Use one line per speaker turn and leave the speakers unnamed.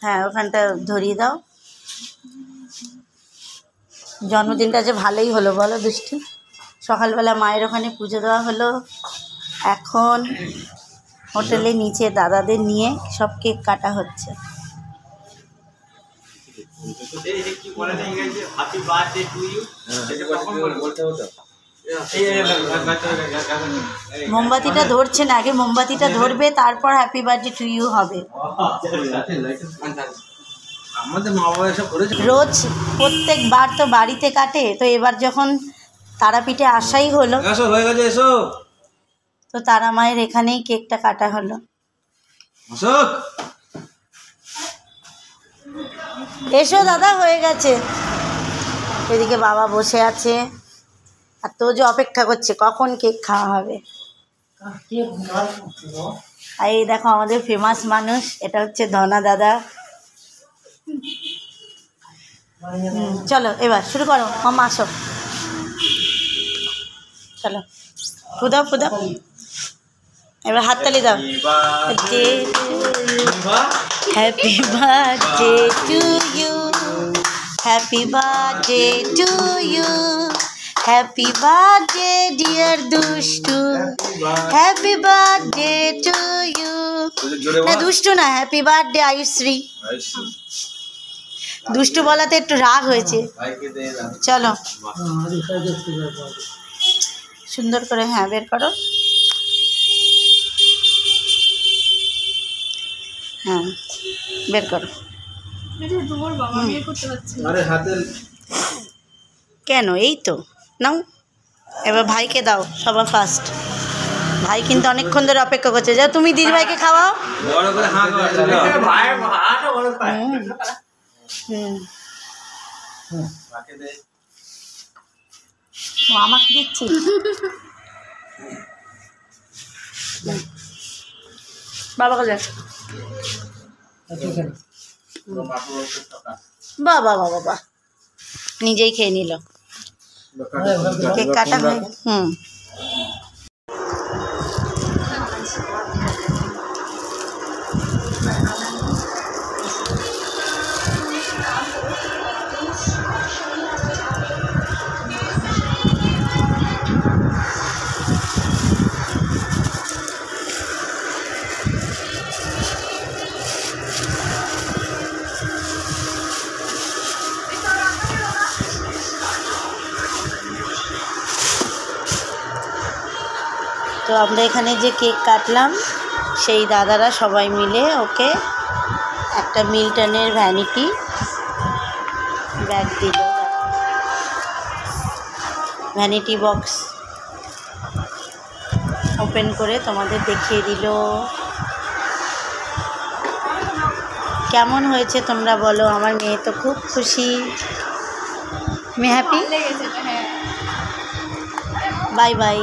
হ্যাঁ ওখানটা ধরিয়ে দাও। জন্মদিনটা যে ভালোই হলো বলো দুষ্টু। সকালবেলা মায়ের ওখানে পুজো দেওয়া হলো, এখন হোটেলে নিচে দাদাদের নিয়ে সব কেক কাটা হচ্ছে। মোমবাতিটা ধরছে না, আগে মোমবাতিটা ধরবে তারপর হ্যাপি বার্থডে টু ইউ হবে। রোজ প্রত্যেকবার তো বাড়িতে কাটে, তো এবার যখন তারাপীঠে আসাই হলো তো তারা মায়ের এখানেই কেকটা কাটা হলো। এসো দাদা, হয়ে গেছে। এদিকে বাবা বসে আছে আর তো যে অপেক্ষা করছে কখন কেক খাওয়া হবে। আর এই দেখো আমাদের ফেমাস মানুষ, এটা হচ্ছে ধনা দাদা। চলো এবার শুরু করো, মামা আসো, চলো ফুদাও ফুদাও, এবার হাততালি দাও। Happy birthday to you, happy birthday to you, happy birthday dear দুষ্টু, হ্যাপি বার্থডে টু ইউ। না দুষ্টু না, হ্যাপি বার্থডে আয়ুশ্রী। দুষ্টু বলাতে একটু রাগ হয়েছে। চলো সুন্দর করে, হ্যাঁ বের করো, হ্যাঁ বের করো। কেন, এই তো নাও। এবার ভাইকে দাও সবার ফার্স্ট। ভাই কিন্তু অনেকক্ষণ ধরে অপেক্ষা করছে। যাও তুমি দিদি ভাইকে খাওয়াও। আমাকে দিচ্ছি। বাবাকে দেখ। বাবা বাবা বাবা নিজেই খেয়ে নিল। কেক কাটা হয়। তো আমরা এখানে যে কেক কাটলাম সেই দাদারা সবাই মিলে ওকে একটা মিল্টনের ভ্যানিটি ব্যাগ দিল, ভ্যানিটি বক্স ওপেন করে তোমাদের দেখিয়ে দিল। কেমন হয়েছে তোমরা বলো? আমার মেয়ে তো খুব খুশি, আমি হ্যাপি। Bye bye.